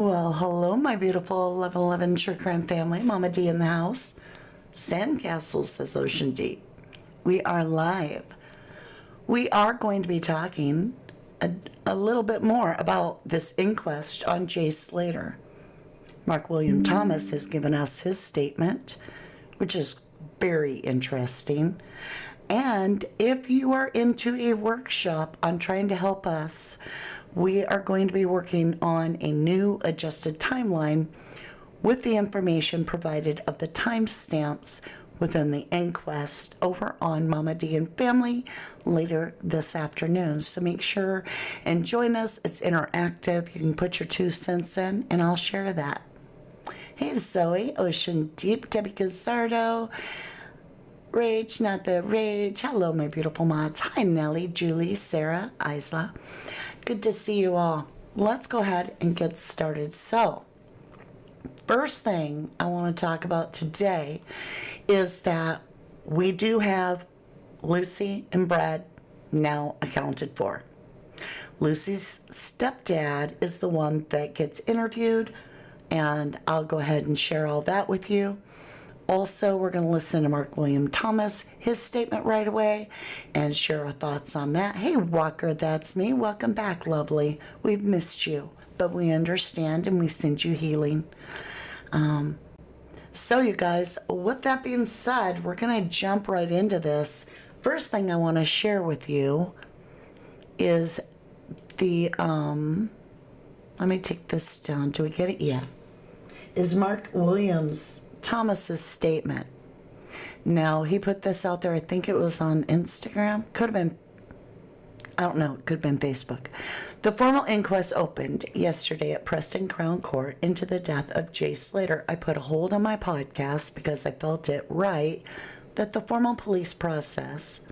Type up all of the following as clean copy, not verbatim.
Well, hello, my beautiful 1111 True Crime family. Mama D in the house. Sandcastle says Ocean Deep. We are live. We are going to be talking a little bit more about this inquest on Jay Slater. Mark William Thomas has given us his statement, which is very interesting. And if you are into a workshop on trying to help us, we are going to be working on a new adjusted timeline with the information provided of the timestamps within the inquest over on Mama D and Family later this afternoon. So make sure and join us. It's interactive. You can put your 2 cents in and I'll share that. Hey Zoe, Ocean Deep, Debbie Gazzardo, Rage, not the rage. Hello, my beautiful mods. Hi, Nellie, Julie, Sarah, Isla. Good to see you all. Let's go ahead and get started. So, first thing I want to talk about today is that we do have Lucy and Brad now accounted for. Lucy's stepdad is the one that gets interviewed, and I'll go ahead and share all that with you. Also, we're going to listen to Mark William Thomas, his statement right away, and share our thoughts on that. Hey, Walker, that's me. Welcome back, lovely. We've missed you, but we understand and we send you healing. So, you guys, with that being said, we're going to jump right into this. First thing I want to share with you is the, let me take this down. Do we get it? Yeah. Is Mark Williams Thomas's statement. Now, he put this out there, I think it was on Instagram. Could have been, I don't know, could have been Facebook. The formal inquest opened yesterday at Preston Crown Court into the death of Jay Slater. I put a hold on my podcast because I felt it right that the formal police process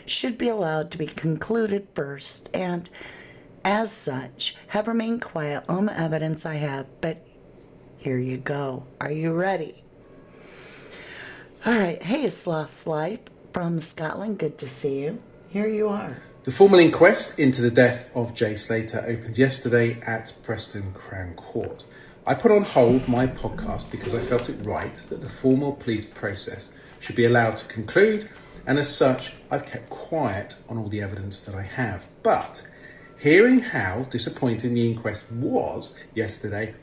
should be allowed to be concluded first, and as such, have remained quiet on the evidence I have, but here you go. Are you ready? All right. Hey, Sloth's Life from Scotland. Good to see you. Here you are. The formal inquest into the death of Jay Slater opened yesterday at Preston Crown Court. I put on hold my podcast because I felt it right that the formal police process should be allowed to conclude, and as such, I've kept quiet on all the evidence that I have. But hearing how disappointing the inquest was yesterday,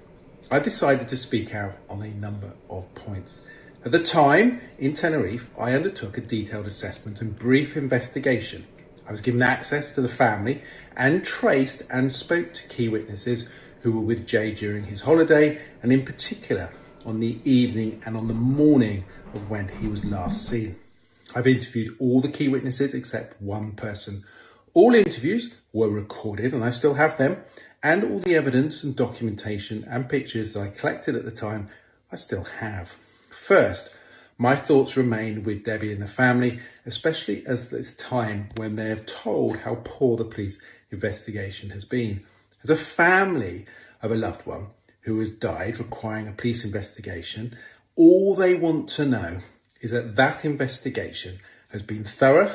I decided to speak out on a number of points. At the time, in Tenerife, I undertook a detailed assessment and brief investigation. I was given access to the family and traced and spoke to key witnesses who were with Jay during his holiday, and in particular on the evening and on the morning of when he was last seen. I've interviewed all the key witnesses except one person. All interviews were recorded and I still have them, and all the evidence and documentation and pictures that I collected at the time, I still have. First, my thoughts remain with Debbie and the family, especially at this time when they have told how poor the police investigation has been. As a family of a loved one who has died requiring a police investigation, all they want to know is that that investigation has been thorough,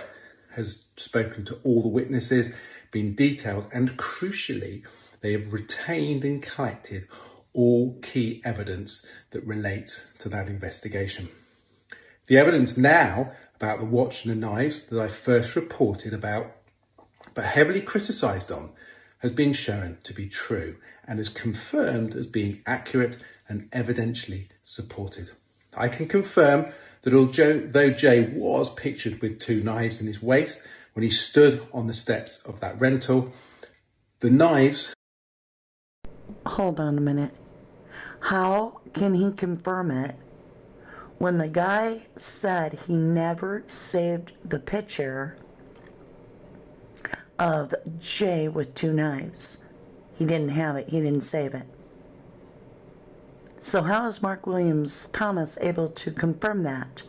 has spoken to all the witnesses, been detailed, and crucially, they have retained and collected all key evidence that relates to that investigation. The evidence now about the watch and the knives that I first reported about, but heavily criticised on, has been shown to be true and is confirmed as being accurate and evidentially supported. I can confirm that although Jay was pictured with 2 knives in his waist when he stood on the steps of that rental, the knives... Hold on a minute. How can he confirm it when the guy said he never saved the picture of Jay with 2 knives? He didn't have it. He didn't save it. So how is Mark Williams Thomas able to confirm that?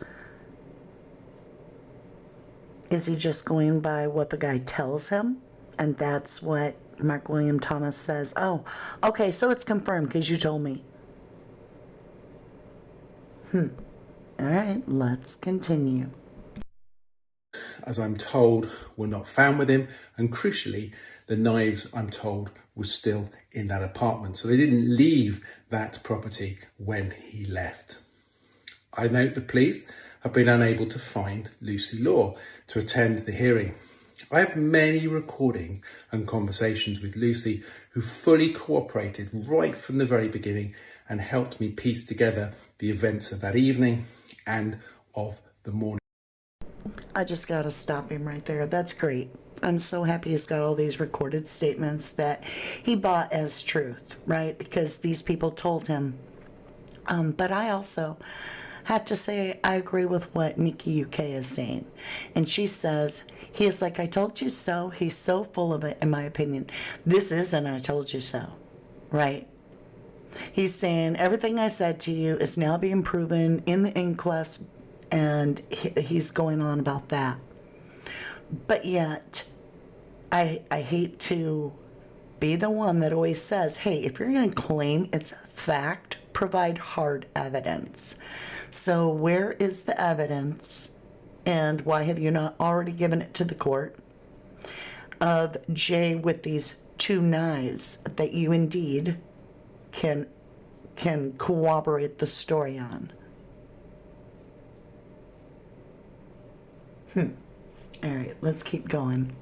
Is he just going by what the guy tells him? And that's what Mark William Thomas says, oh, okay, so it's confirmed because you told me. All right, let's continue. As I'm told, were not found with him, and crucially, the knives, I'm told, was still in that apartment. So they didn't leave that property when he left. I note the police have been unable to find Lucy Law to attend the hearing. I have many recordings and conversations with Lucy, who fully cooperated right from the very beginning and helped me piece together the events of that evening and of the morning. I just got to stop him right there. That's great. I'm so happy he's got all these recorded statements that he bought as truth, right? Because these people told him. But I also have to say I agree with what Nikki UK is saying. And she says, he is like, I told you so. He's so full of it, in my opinion. This isn't I told you so, right? He's saying everything I said to you is now being proven in the inquest, and he's going on about that. But yet, I hate to be the one that always says, hey, if you're going to claim it's a fact, provide hard evidence. So where is the evidence, and why have you not already given it to the court, of Jay with these 2 knives that you indeed can corroborate the story on? All right, let's keep going.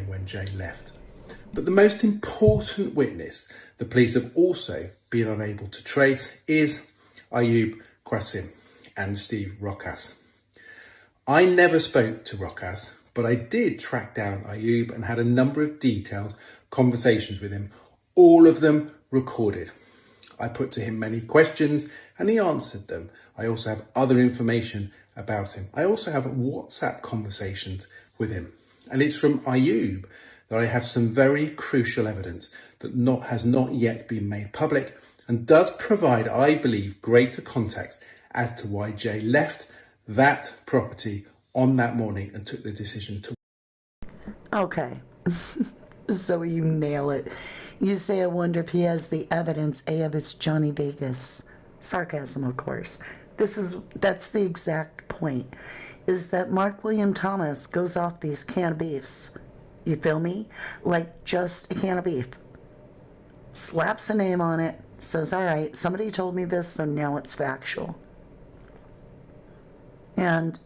When Jay left. But the most important witness the police have also been unable to trace is Ayub Qasim and Steve Rokas. I never spoke to Rokas, but I did track down Ayub and had a number of detailed conversations with him, all of them recorded. I put to him many questions and he answered them. I also have other information about him. I also have WhatsApp conversations with him. And it's from Ayub that I have some very crucial evidence that has not yet been made public, and does provide, I believe, greater context as to why Jay left that property on that morning and took the decision to. Okay. So you nail it. You say, I wonder if he has the evidence. Of it's Johnny Vegas. Sarcasm, of course. That's the exact point. Is that Mark William Thomas goes off these can of beefs. You feel me? Like just a can of beef. Slaps a name on it. Says, all right, somebody told me this, so now it's factual. And,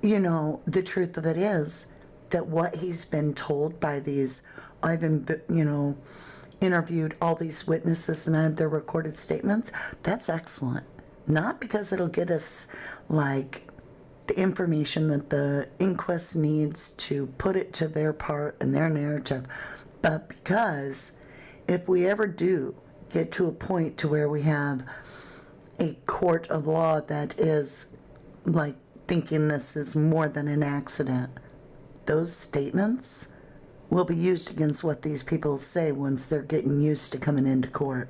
you know, the truth of it is that what he's been told by these, I've been, interviewed all these witnesses and I have their recorded statements. That's excellent. Not because it'll get us, like, the information that the inquest needs to put it to their part and their narrative, but because if we ever do get to a point to where we have a court of law that is, like, thinking this is more than an accident, those statements will be used against what these people say once they're getting used to coming into court.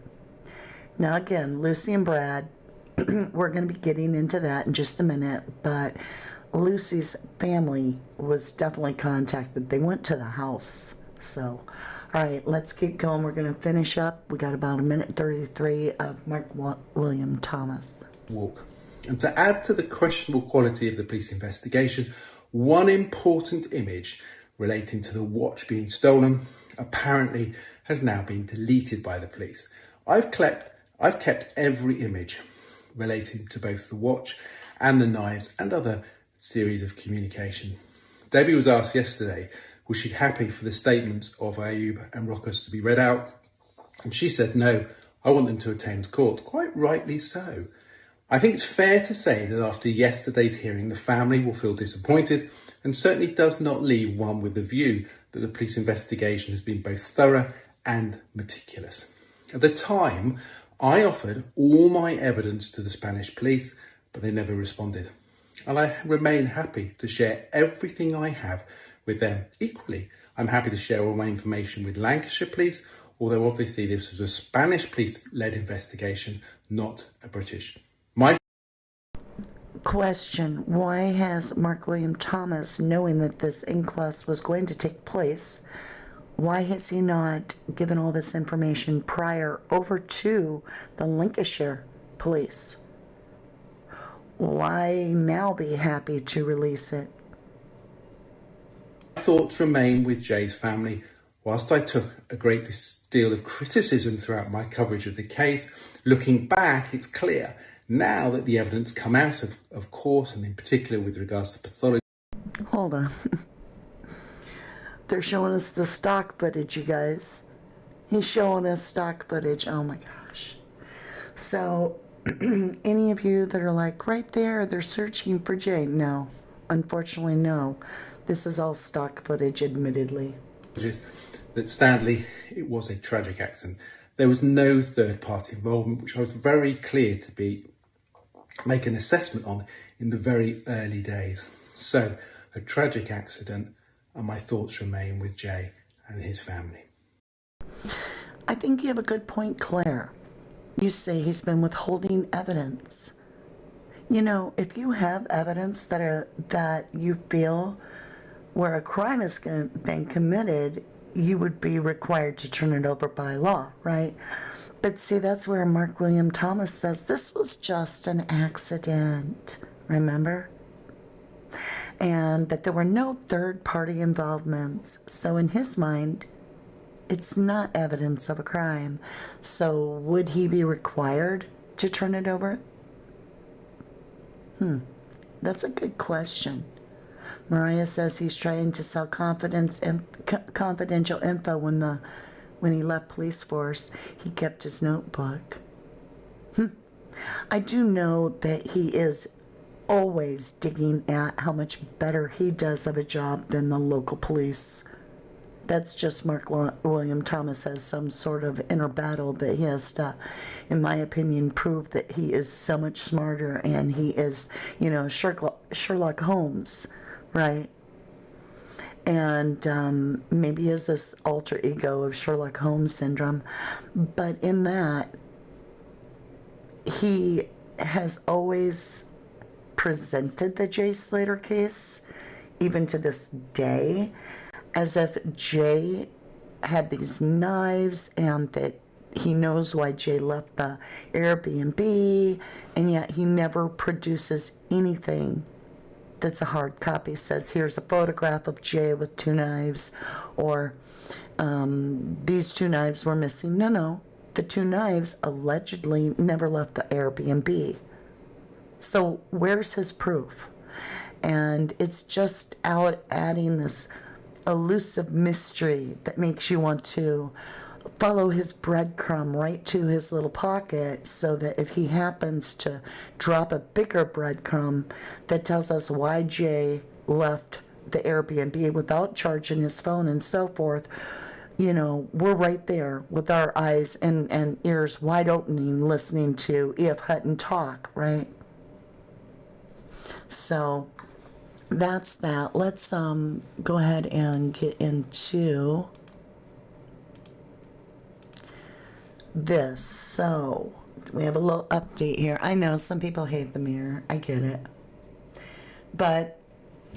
Now, again, Lucy and Brad, we're going to be getting into that in just a minute, but Lucy's family was definitely contacted. They went to the house. So, all right, let's keep going. We're going to finish up. We got about 1:33 of Mark William Thomas. Walk. And to add to the questionable quality of the police investigation, one important image relating to the watch being stolen apparently has now been deleted by the police. I've kept every image relating to both the watch and the knives and other series of communication. Debbie was asked yesterday, was she happy for the statements of Ayub and Rokas to be read out? And she said, no, I want them to attend court. Quite rightly so. I think it's fair to say that after yesterday's hearing, the family will feel disappointed and certainly does not leave one with the view that the police investigation has been both thorough and meticulous. At the time, I offered all my evidence to the Spanish police, but they never responded. And I remain happy to share everything I have with them. Equally, I'm happy to share all my information with Lancashire Police, although obviously this was a Spanish police-led investigation, not a British. My Question, why has Mark William Thomas, knowing that this inquest was going to take place, why has he not given all this information prior over to the Lancashire Police? Why now be happy to release it? Thoughts remain with Jay's family. Whilst I took a great deal of criticism throughout my coverage of the case, looking back, it's clear now that the evidence come out of court, and in particular with regards to pathology. Hold on. They're showing us the stock footage, you guys. He's showing us stock footage. Oh my gosh. So, any of you that are like, right there, they're searching for Jay. No. Unfortunately, no. This is all stock footage, admittedly. That sadly, it was a tragic accident. There was no third-party involvement, which I was very clear to make an assessment on in the very early days. So, a tragic accident, and my thoughts remain with Jay and his family. I think you have a good point, Claire. You say he's been withholding evidence. You know, if you have evidence that you feel where a crime has been committed, you would be required to turn it over by law, right? But see, that's where Mark William Thomas says this was just an accident, remember? And that there were no third-party involvements. So in his mind, it's not evidence of a crime. So would he be required to turn it over? That's a good question. Mariah says he's trying to sell confidential info when he left police force. He kept his notebook. I do know that he is always digging at how much better he does of a job than the local police. That's just Mark William Thomas has some sort of inner battle that he has to, in my opinion, prove that he is so much smarter and he is, you know, Sherlock Holmes, right? And maybe he has this alter ego of Sherlock Holmes syndrome. But in that, he has always presented the Jay Slater case, even to this day, as if Jay had these knives and that he knows why Jay left the Airbnb, and yet he never produces anything that's a hard copy. Says, here's a photograph of Jay with 2 knives, or these 2 knives were missing. No, the 2 knives allegedly never left the Airbnb. So where's his proof? And it's just out adding this elusive mystery that makes you want to follow his breadcrumb right to his little pocket, so that if he happens to drop a bigger breadcrumb that tells us why Jay left the Airbnb without charging his phone and so forth, you know, we're right there with our eyes and ears wide opening listening to E.F. Hutton talk, right? So that's that. Let's go ahead and get into this. So we have a little update here. I know some people hate the mirror. I get it. But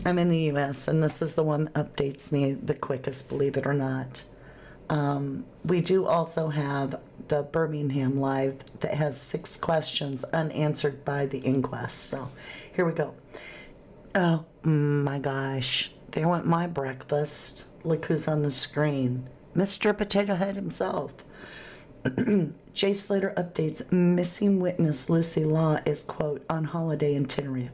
I'm in the U.S. and this is the one that updates me the quickest, believe it or not. We do also have the Birmingham Live that has 6 questions unanswered by the Inquest. So here we go. Oh my gosh, there went my breakfast. Look who's on the screen. Mr. Potato Head himself. Jay Slater updates missing witness Lucy Law is, quote, on holiday in Tenerife.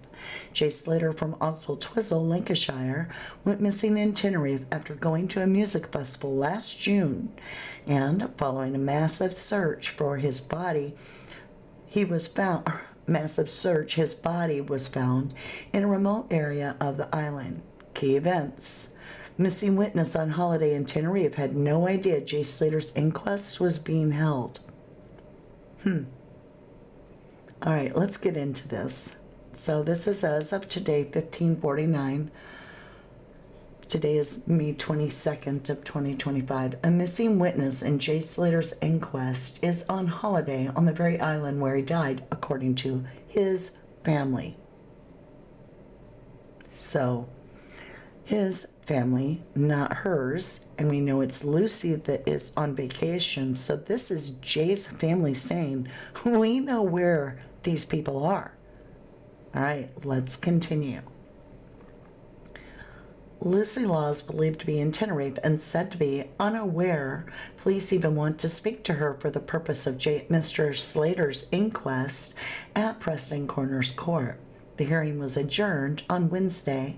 Jay Slater from Oswald Twizzle, Lancashire, went missing in Tenerife after going to a music festival last June. And following a massive search for his body, his body was found in a remote area of the island. Key events. Missing witness on holiday in Tenerife had no idea Jay Slater's inquest was being held. All right, let's get into this. So this is as of today, 1549. Today is May 22nd of 2025. A missing witness in Jay Slater's inquest is on holiday on the very island where he died, according to his family. So, his family, not hers, and we know it's Lucy that is on vacation. So this is Jay's family saying, we know where these people are. All right, let's continue. Lizzie Law is believed to be in Tenerife and said to be unaware. Police even want to speak to her for the purpose of Mr. Slater's inquest at Preston Corners Court. The hearing was adjourned on Wednesday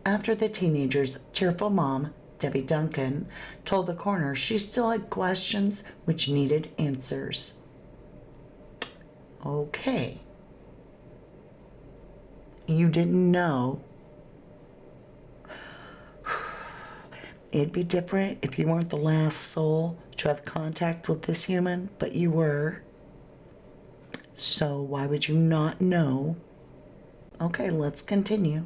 after the teenager's tearful mom, Debbie Duncan, told the coroner she still had questions which needed answers. Okay. You didn't know. It'd be different if you weren't the last soul to have contact with this human, but you were. So why would you not know? Okay, let's continue.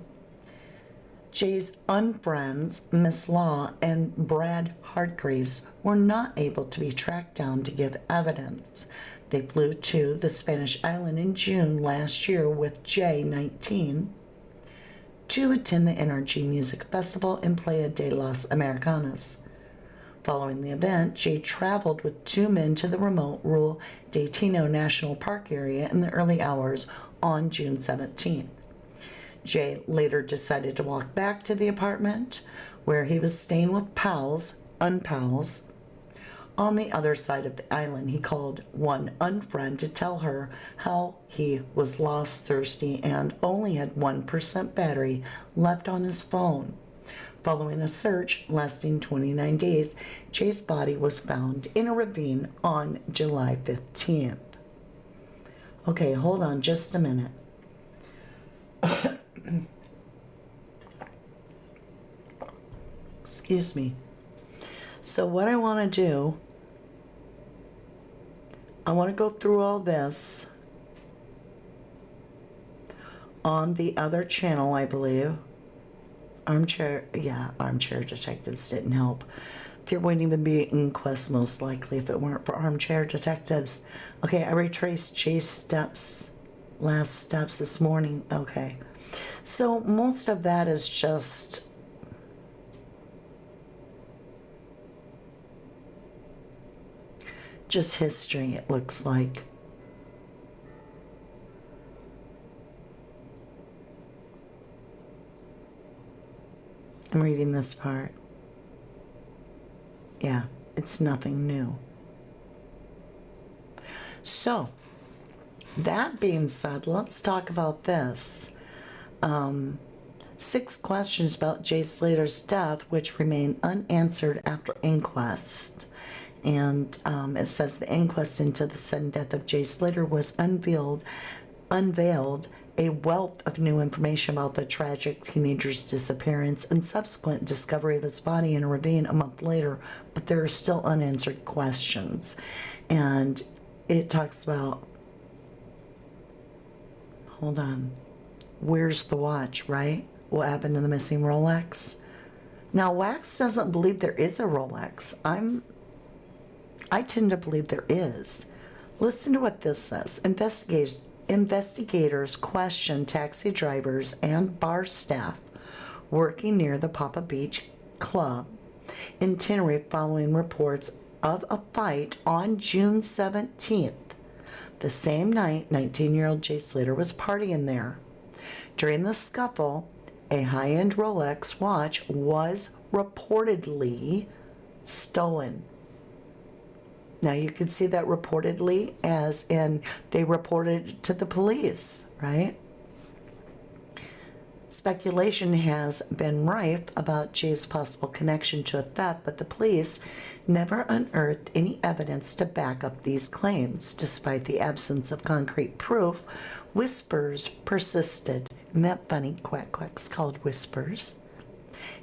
Jay's unfriends, Miss Law and Brad Hargreaves, were not able to be tracked down to give evidence. They flew to the Spanish island in June last year with Jay, 19, to attend the NRG Music Festival in Playa de los Americanos. Following the event, Jay traveled with two men to the remote rural Daytino National Park area in the early hours on June 17th. Jay later decided to walk back to the apartment where he was staying with unpals. On the other side of the island, he called one unfriend to tell her how he was lost, thirsty, and only had 1% battery left on his phone. Following a search lasting 29 days, Jay's body was found in a ravine on July 15th. Okay, hold on just a minute. Excuse me. So what I want to do, I want to go through all this on the other channel, I believe. Armchair Detectives didn't help. There wouldn't even be an inquest, most likely, if it weren't for Armchair Detectives. Okay, I retraced Jay's last steps this morning. Okay. So most of that is just history, it looks like. I'm reading this part. Yeah, it's nothing new. So, that being said, let's talk about this. 6 questions about Jay Slater's death, which remain unanswered after inquest. And it says the inquest into the sudden death of Jay Slater was unveiled a wealth of new information about the tragic teenager's disappearance and subsequent discovery of his body in a ravine a month later, but there are still unanswered questions. And it talks about, hold on, where's the watch, right? What happened to the missing Rolex? Now, Wax doesn't believe there is a Rolex. I tend to believe there is. Listen to what this says. Investigators questioned taxi drivers and bar staff working near the Papa Beach Club in Tenerife following reports of a fight on June 17th. The same night, 19-year-old Jay Slater was partying there. During the scuffle, a high-end Rolex watch was reportedly stolen. Now, you can see that reportedly as in they reported to the police, right? Speculation has been rife about Jay's possible connection to a theft, but the police never unearthed any evidence to back up these claims. Despite the absence of concrete proof, whispers persisted. Isn't that funny? Quack quacks called whispers.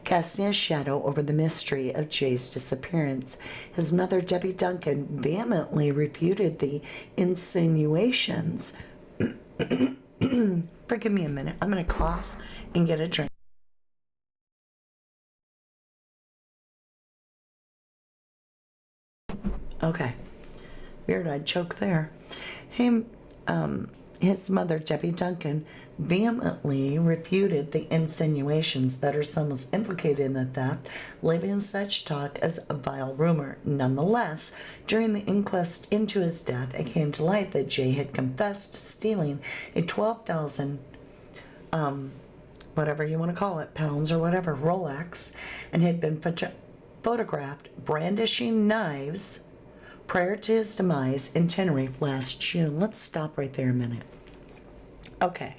Casting a shadow over the mystery of Jay's disappearance, his mother, Debbie Duncan, vehemently refuted the insinuations. Forgive me a minute. I'm going to cough and get a drink. Okay. Weird, I'd choke there. His mother, Debbie Duncan, vehemently refuted the insinuations that her son was implicated in the theft, labeling such talk as a vile rumor. Nonetheless, during the inquest into his death, it came to light that Jay had confessed to stealing a $12,000 whatever you want to call it, pounds or whatever, Rolex, and had been photographed brandishing knives prior to his demise in Tenerife last June. Let's stop right there a minute. Okay.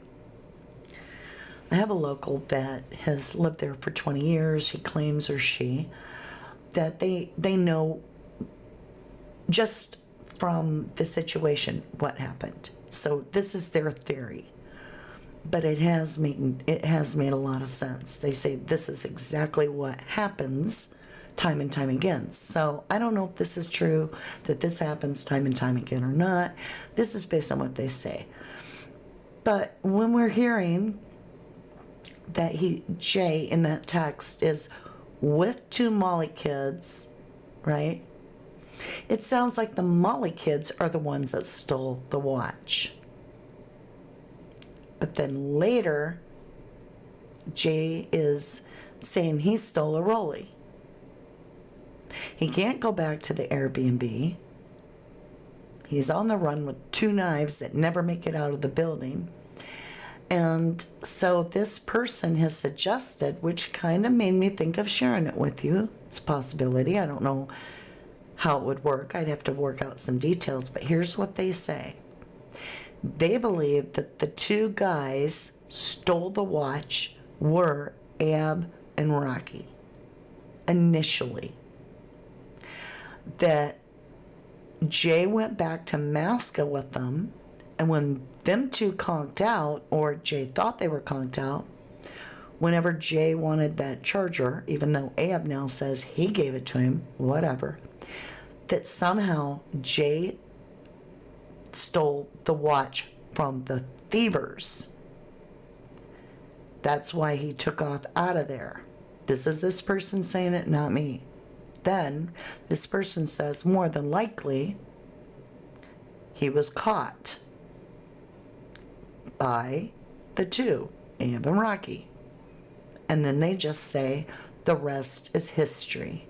I have a local that has lived there for 20 years. He claims, or she, that they know just from the situation what happened. So this is their theory. But it has made a lot of sense. They say this is exactly what happens time and time again. So I don't know if this is true, that this happens time and time again or not. This is based on what they say. But when we're hearing that Jay in that text is with two Molly kids, right? It sounds like the Molly kids are the ones that stole the watch. But then later, Jay is saying he stole a Rollie. He can't go back to the Airbnb. He's on the run with two knives that never make it out of the building. And so this person has suggested, which kind of made me think of sharing it with you. It's a possibility. I don't know how it would work. I'd have to work out some details. But here's what they say. They believe that the two guys stole the watch were Ayub and Rocky initially. That Jay went back to Masca with them, and when them two conked out, or Jay thought they were conked out, whenever Jay wanted that charger, even though Ayub now says he gave it to him, whatever, that somehow Jay stole the watch from the thievers. That's why he took off out of there. This is this person saying it, not me. Then this person says more than likely he was caught by the two, Ayub and Rocky. And then they just say the rest is history.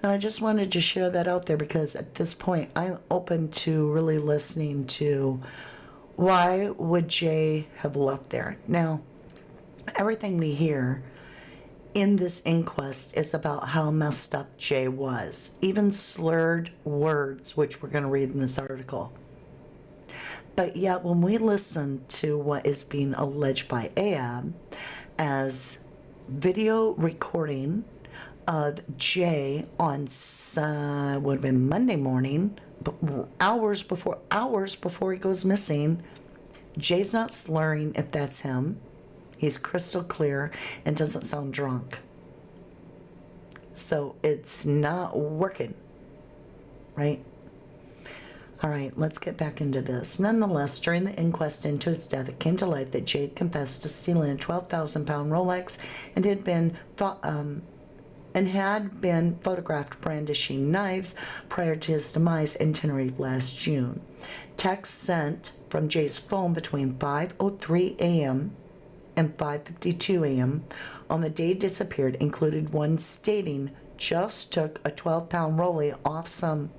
And I just wanted to share that out there because at this point I'm open to really listening to why would Jay have left there. Now, everything we hear in this inquest is about how messed up Jay was. Even slurred words, which we're going to read in this article. But yet when we listen to what is being alleged by Ayub as video recording of Jay on would have been Monday morning, but hours before he goes missing, Jay's not slurring if that's him. He's crystal clear and doesn't sound drunk. So it's not working, right? All right, let's get back into this. Nonetheless, during the inquest into his death, it came to light that Jay confessed to stealing a 12,000-pound Rolex and had been photographed brandishing knives prior to his demise in Tenerife last June. Texts sent from Jay's phone between 5:03 a.m. and 5:52 a.m. on the day he disappeared included one stating, "Just took a 12-pound Rollie off some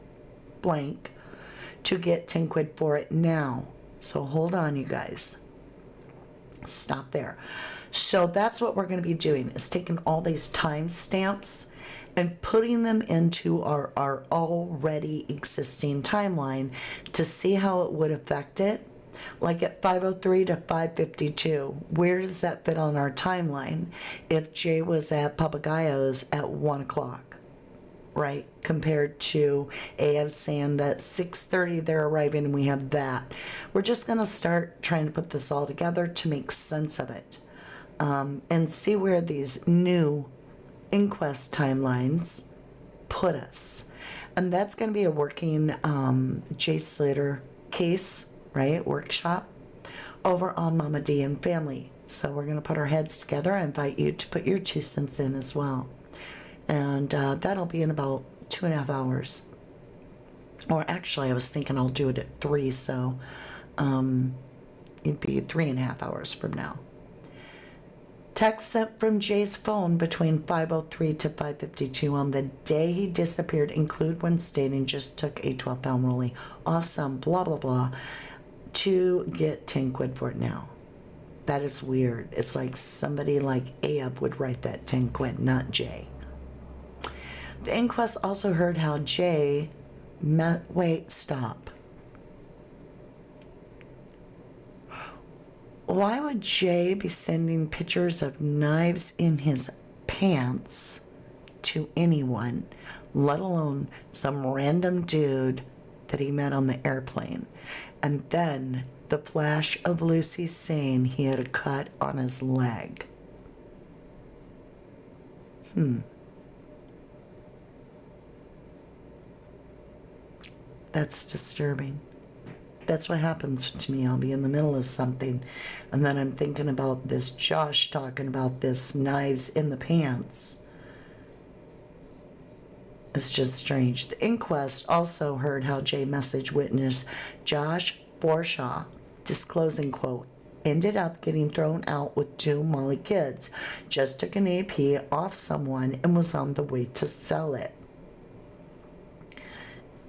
blank to get 10 quid for it now." So hold on, you guys. Stop there. So that's what we're going to be doing, is taking all these timestamps and putting them into our already existing timeline to see how it would affect it. Like at 5:03 to 5:52, where does that fit on our timeline if Jay was at Papagayo's at 1 o'clock, right? Compared to Ayub saying that 6:30 they're arriving and we have that. We're just going to start trying to put this all together to make sense of it. And see where these new inquest timelines put us. And that's going to be a working Jay Slater case, right, workshop over on Mama D and Family. So we're going to put our heads together. I invite you to put your 2 cents in as well. And that'll be in about 2.5 hours. Or actually, I was thinking I'll do it at 3, so it'd be 3.5 hours from now. Text sent from Jay's phone between 5:03 to 5:52 on the day he disappeared include one stating just took a 12-pound Rollie off some blah blah blah to get 10 quid for it now. That is weird. It's like somebody like Ayub would write that to Inquest, not Jay. The inquest also heard how Jay wait, stop. Why would Jay be sending pictures of knives in his pants to anyone, let alone some random dude that he met on the airplane? And then the flash of Lucy saying he had a cut on his leg. That's disturbing. That's what happens to me. I'll be in the middle of something, and then I'm thinking about this Josh talking about this knives in the pants. It's just strange. The inquest also heard how Jay messaged witness Josh Forshaw, disclosing, quote, ended up getting thrown out with 2 Molly kids, just took an AP off someone and was on the way to sell it.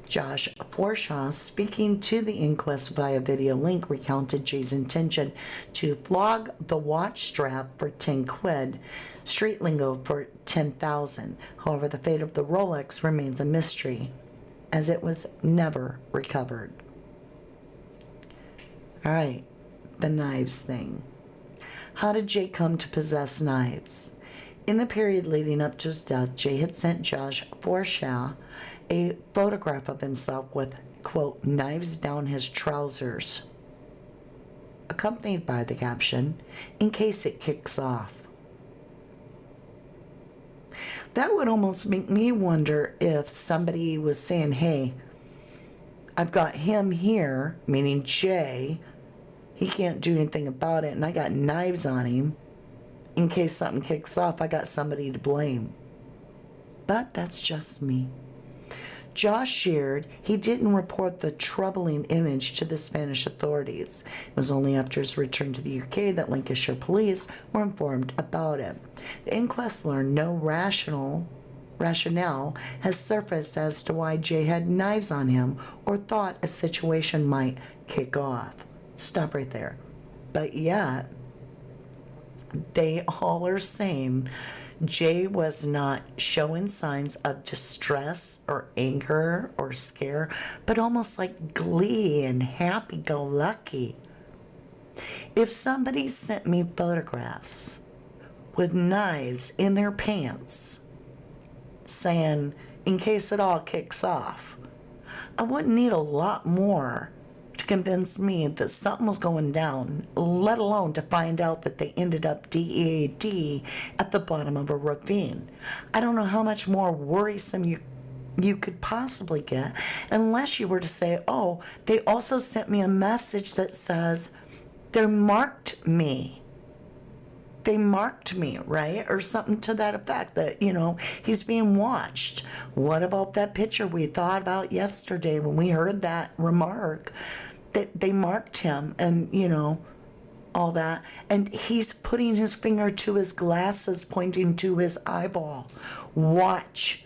Josh Forshaw, speaking to the inquest via video link, recounted Jay's intention to flog the watch strap for 10 quid, street lingo for 10,000. However, the fate of the Rolex remains a mystery, as it was never recovered. All right, the knives thing. How did Jay come to possess knives? In the period leading up to his death, Jay had sent Josh Forshaw a photograph of himself with, quote, knives down his trousers, accompanied by the caption, in case it kicks off. That would almost make me wonder if somebody was saying, hey, I've got him here, meaning Jay, he can't do anything about it, and I got knives on him. In case something kicks off, I got somebody to blame. But that's just me. Josh shared he didn't report the troubling image to the Spanish authorities. It was only after his return to the UK that Lancashire police were informed about it. The inquest learned no rationale has surfaced as to why Jay had knives on him or thought a situation might kick off. Stop right there. But yet, they all are saying Jay was not showing signs of distress or anger or scare, but almost like glee and happy-go-lucky. If somebody sent me photographs with knives in their pants saying, in case it all kicks off, I wouldn't need a lot more to convince me that something was going down, let alone to find out that they ended up DEAD at the bottom of a ravine. I don't know how much more worrisome you could possibly get, unless you were to say, oh, they also sent me a message that says they marked me. They marked me, right? Or something to that effect, that, he's being watched. What about that picture we thought about yesterday when we heard that remark? That they marked him and, all that. And he's putting his finger to his glasses, pointing to his eyeball. Watch.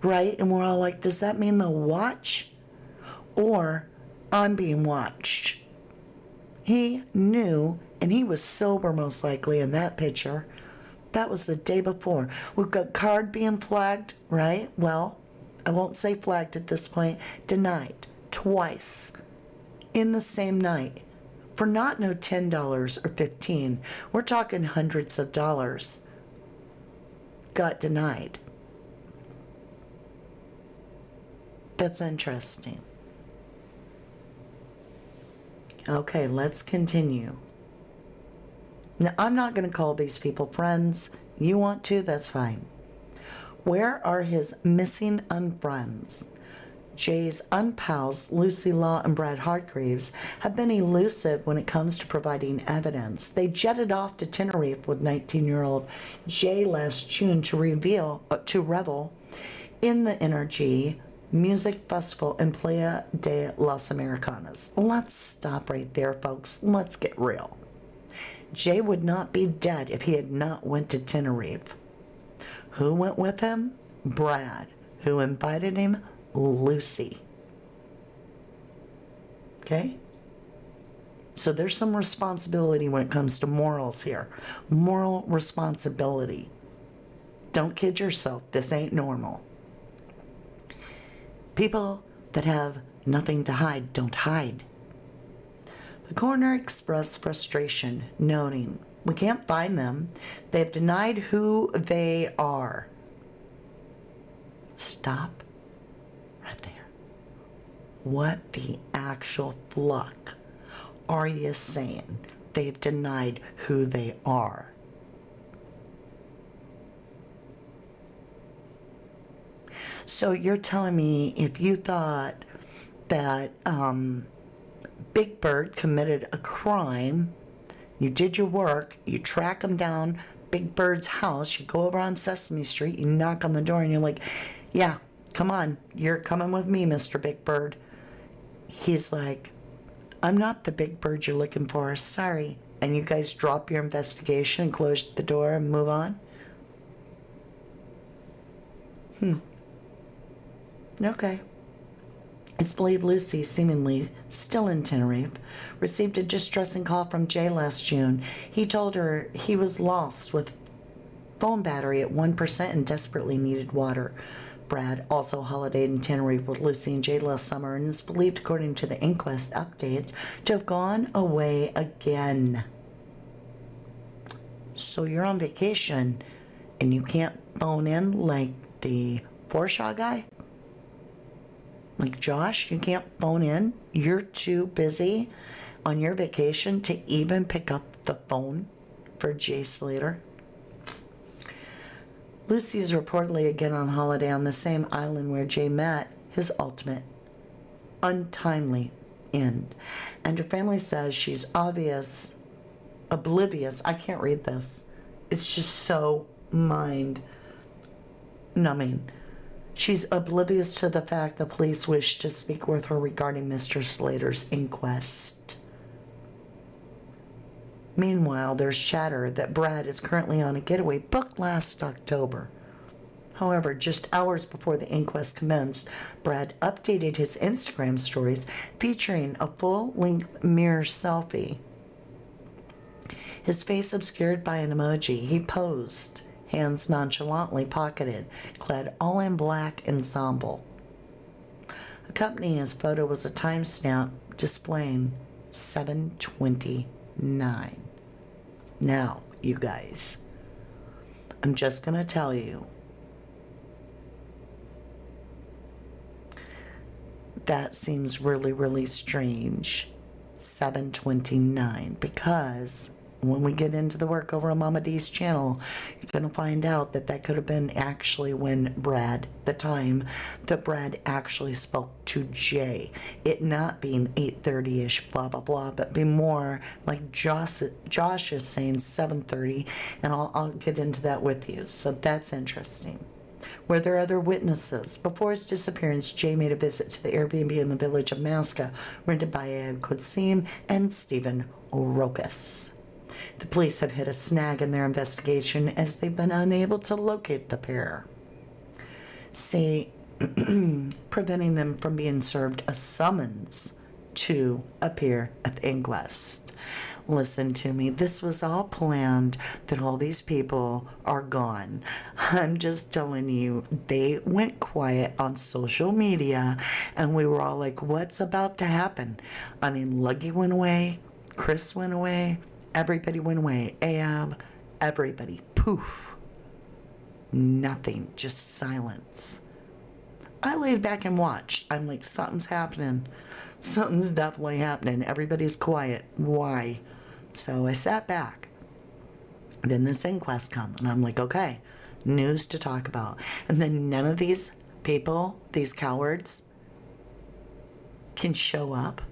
Right? And we're all like, does that mean the watch? Or I'm being watched? He knew, and he was sober most likely in that picture. That was the day before. We've got card being flagged, right? Well, I won't say flagged at this point. Denied. Twice in the same night for not no $10 or $15. We're talking hundreds of dollars. Got denied. That's interesting. Okay, let's continue. Now, I'm not going to call these people friends. You want to? That's fine. Where are his missing unfriends? Jay's unpals, Lucy Law and Brad Hargreaves, have been elusive when it comes to providing evidence. They jetted off to Tenerife with 19-year-old Jay last June to revel in the Energy Music Festival in Playa de las Americanas. Let's stop right there, folks. Let's get real. Jay would not be dead if he had not went to Tenerife. Who went with him? Brad. Who invited him? Lucy. Okay? So there's some responsibility when it comes to morals here. Moral responsibility. Don't kid yourself. This ain't normal. People that have nothing to hide don't hide. The coroner expressed frustration, noting, "We can't find them. They've denied who they are." Stop right there. What the actual fluck are you saying? They've denied who they are. So you're telling me if you thought that Big Bird committed a crime, you did your work, you track him down, Big Bird's house, you go over on Sesame Street, you knock on the door, and you're like, "Yeah, come on, you're coming with me, Mr. Big Bird." He's like, "I'm not the Big Bird you're looking for, sorry." And you guys drop your investigation, close the door, and move on? Okay. It's believed Lucy, seemingly still in Tenerife, received a distressing call from Jay last June. He told her he was lost with phone battery at 1% and desperately needed water. Brad also holidayed in Tenerife with Lucy and Jay last summer and is believed, according to the Inquest updates, to have gone away again. So you're on vacation and you can't phone in like the Forshaw guy? Like Josh, you can't phone in? You're too busy on your vacation to even pick up the phone for Jay Slater? Lucy is reportedly again on holiday on the same island where Jay met his ultimate untimely end. And her family says she's oblivious. I can't read this. It's just so mind-numbing. She's oblivious to the fact the police wish to speak with her regarding Mr. Slater's inquest. Meanwhile, there's chatter that Brad is currently on a getaway booked last October. However, just hours before the inquest commenced, Brad updated his Instagram stories featuring a full-length mirror selfie. His face obscured by an emoji, he posed, hands nonchalantly pocketed, clad all in black ensemble. Accompanying his photo was a timestamp displaying 7:29. Now, you guys, I'm just going to tell you that seems really, really strange, 7:29, because when we get into the work over on Mama D's channel, you're going to find out that that could have been actually when the time that Brad actually spoke to Jay. It not being 8:30-ish, blah, blah, blah, but be more like Josh is saying 7:30, and I'll get into that with you. So that's interesting. Were there other witnesses? Before his disappearance, Jay made a visit to the Airbnb in the village of Masca, rented by Ayub and Stephen Rokas. The police have hit a snag in their investigation as they've been unable to locate the pair, preventing them from being served a summons to appear at the inquest. Listen to me, this was all planned, that all these people are gone. I'm just telling you, they went quiet on social media and we were all like, what's about to happen? I mean, Luggy went away, Chris went away, everybody went away, Ayub, everybody, poof. Nothing, just silence. I laid back and watched. I'm like, something's happening. Something's definitely happening. Everybody's quiet. Why? So I sat back. Then this inquest come, and I'm like, okay, news to talk about. And then none of these people, these cowards, can show up.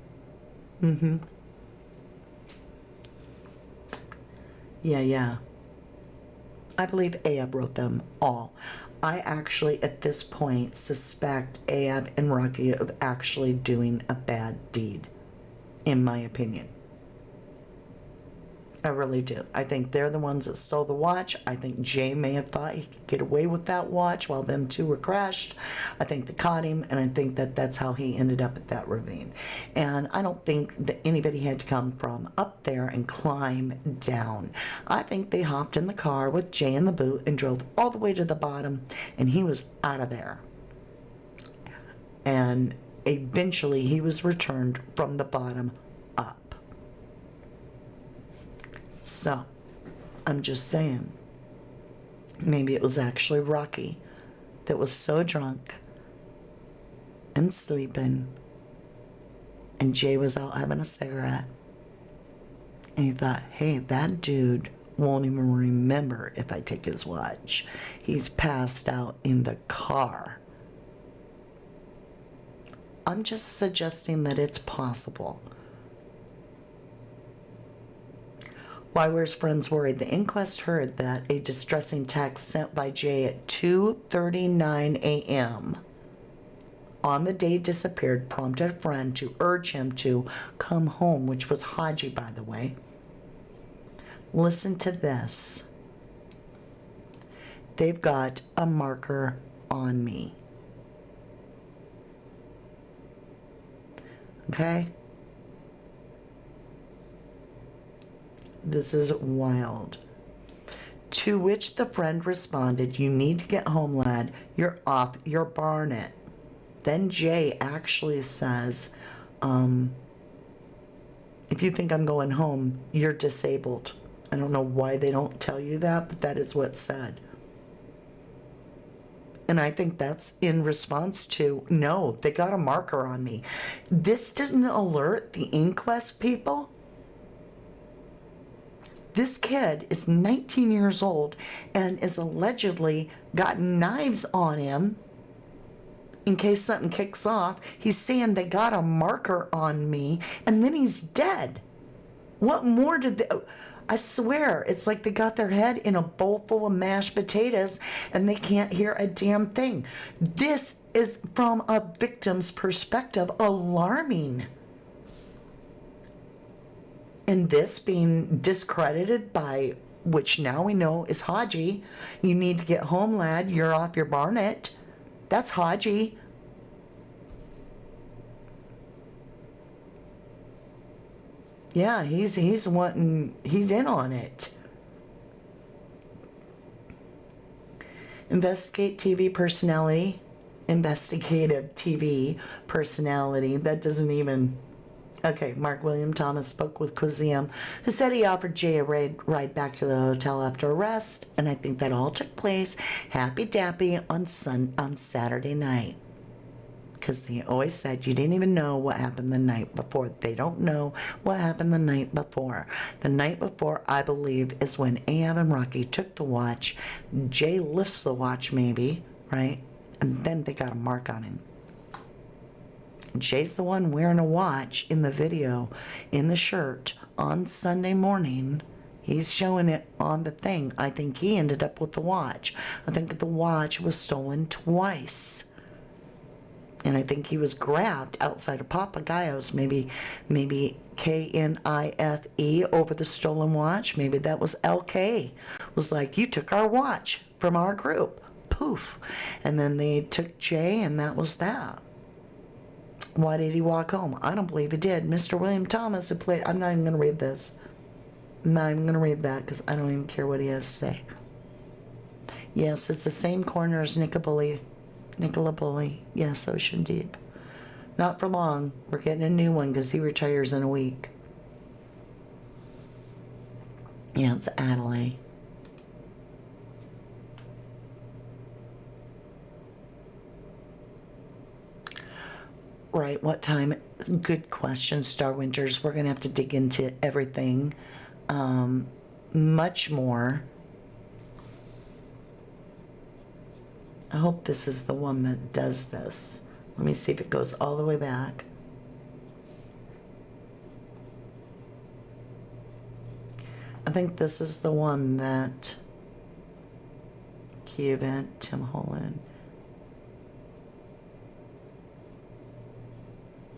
Yeah. I believe Ayub wrote them all. I actually, at this point, suspect Ayub and Rocky of actually doing a bad deed, in my opinion. I really do. I think they're the ones that stole the watch. I think Jay may have thought he could get away with that watch while them two were crashed. I think they caught him, and I think that that's how he ended up at that ravine. And I don't think that anybody had to come from up there and climb down. I think they hopped in the car with Jay in the boot and drove all the way to the bottom, and he was out of there. And eventually he was returned from the bottom up. So, I'm just saying, maybe it was actually Rocky that was so drunk and sleeping, and Jay was out having a cigarette, and he thought, hey, that dude won't even remember if I take his watch. He's passed out in the car. I'm just suggesting that it's possible. Why were his friends worried? The inquest heard that a distressing text sent by Jay at 2:39 a.m. on the day he disappeared prompted a friend to urge him to come home, which was Haji, by the way. Listen to this. They've got a marker on me. Okay? This is wild. To which the friend responded, you need to get home, lad. You're off your barnet. Then Jay actually says, if you think I'm going home, you're disabled. I don't know why they don't tell you that, but that is what's said. And I think that's in response to, no, they got a marker on me. This didn't alert the inquest people. This kid is 19 years old and is allegedly got knives on him in case something kicks off. He's saying they got a marker on me, and then he's dead. What more did they... I swear, it's like they got their head in a bowl full of mashed potatoes and they can't hear a damn thing. This is, from a victim's perspective, alarming. And this being discredited by, which now we know is Haji. You need to get home, lad. You're off your barnet. That's Haji. Yeah, he's in on it. Investigative TV personality. That doesn't even... Okay, Mark William Thomas spoke with Quizzium, who said he offered Jay a ride back to the hotel after arrest, and I think that all took place happy-dappy on Saturday night. Because they always said you didn't even know what happened the night before. They don't know what happened the night before. The night before, I believe, is when Ayub and Rocky took the watch. Jay lifts the watch, maybe, right? And then they got a mark on him. Jay's the one wearing a watch in the video, in the shirt, on Sunday morning. He's showing it on the thing. I think he ended up with the watch. I think the watch was stolen twice. And I think he was grabbed outside of Papagayo's, maybe Knife over the stolen watch. Maybe that was LK. Was like, you took our watch from our group. Poof. And then they took Jay, and that was that. Why did he walk home? I don't believe he did. Mr. William Thomas, who played... I'm not even going to read this. I'm not even going to read that because I don't even care what he has to say. Yes, it's the same corner as Nicola Bully. Yes, Ocean Deep. Not for long. We're getting a new one because he retires in a week. Yeah, it's Adelaide. Right, what time? Good question, Star Winters. We're going to have to dig into everything. Much more. I hope this is the one that does this. Let me see if it goes all the way back. I think this is the one that Key Event, Tim Holland.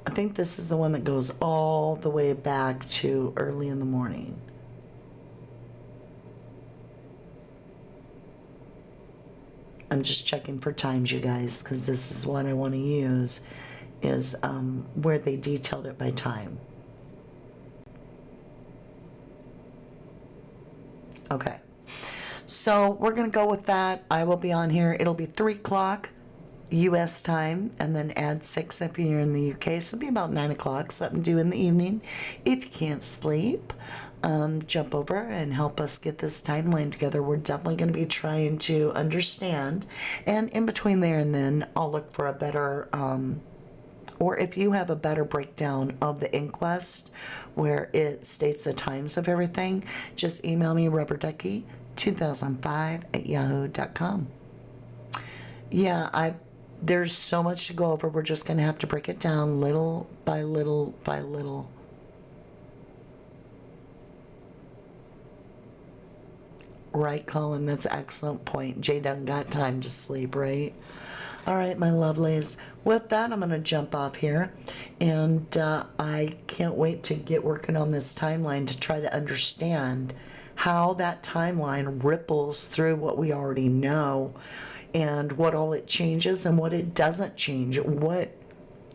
I think this is the one that goes all the way back to early in the morning. I'm just checking for times, you guys, because this is what I want to use, is where they detailed it by time. Okay. So we're going to go with that. I will be on here. It'll be 3 o'clock U.S. time, and then add 6 if you're in the U.K. So it'll be about 9 o'clock, something to do in the evening. If you can't sleep, jump over and help us get this timeline together. We're definitely going to be trying to understand. And in between there and then, I'll look for a better, or if you have a better breakdown of the inquest where it states the times of everything, just email me, rubberducky2005@yahoo.com. Yeah, there's so much to go over. We're just going to have to break it down little by little by little. Right, Colin, that's an excellent point. Jay done got time to sleep, right? All right, my lovelies. With that, I'm going to jump off here. And I can't wait to get working on this timeline to try to understand how that timeline ripples through what we already know, and what all it changes and what it doesn't change.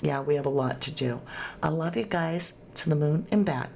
Yeah, we have a lot to do. I love you guys, to the moon and back.